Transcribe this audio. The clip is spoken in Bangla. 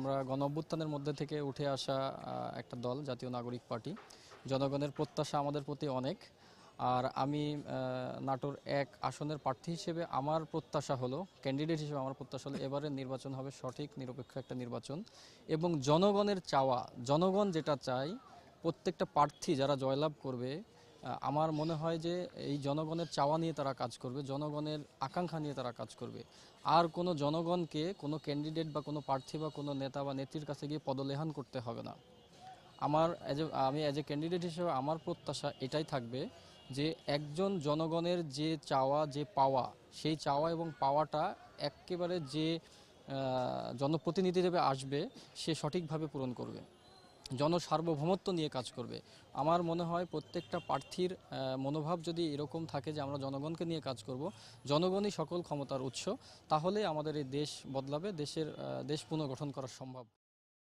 আমরা গণঅভ্যুত্থানের মধ্যে থেকে উঠে আসা একটা দল, জাতীয় নাগরিক পার্টি। জনগণের প্রত্যাশা আমাদের প্রতি অনেক। আর আমি নাটোর ১ আসনের প্রার্থী হিসেবে আমার প্রত্যাশা হলো, ক্যান্ডিডেট হিসেবে আমার প্রত্যাশা হলো এবারের নির্বাচন হবে সঠিক নিরপেক্ষ একটা নির্বাচন এবং জনগণের চাওয়া, জনগণ যেটা চায় প্রত্যেকটা প্রার্থী যারা জয়লাভ করবে, আমার মনে হয় যে এই জনগণের চাওয়া নিয়ে তারা কাজ করবে, জনগণের আকাঙ্ক্ষা নিয়ে তারা কাজ করবে। আর কোনো জনগণকে কোনো ক্যান্ডিডেট বা কোনো প্রার্থী বা কোনো নেতা বা নেত্রীর কাছে গিয়ে পদলেহন করতে হবে না। আমি অ্যাজ এ ক্যান্ডিডেট হিসেবে আমার প্রত্যাশা এটাই থাকবে যে একজন জনগণের যে চাওয়া যে পাওয়া, সেই চাওয়া এবং পাওয়াটা একেবারে যে জনপ্রতিনিধি হিসেবে আসবে সে সঠিকভাবে পূরণ করবে, জনসার্বভৌমত্ব নিয়ে কাজ করবে। আমার মনে হয় প্রত্যেকটা প্রার্থীর মনোভাব যদি এরকম থাকে যে আমরা জনগণকে নিয়ে কাজ করব, জনগণই সকল ক্ষমতার উৎস, তাহলে আমাদের এই দেশ বদলাবে, দেশ পুনর্গঠন করা সম্ভব।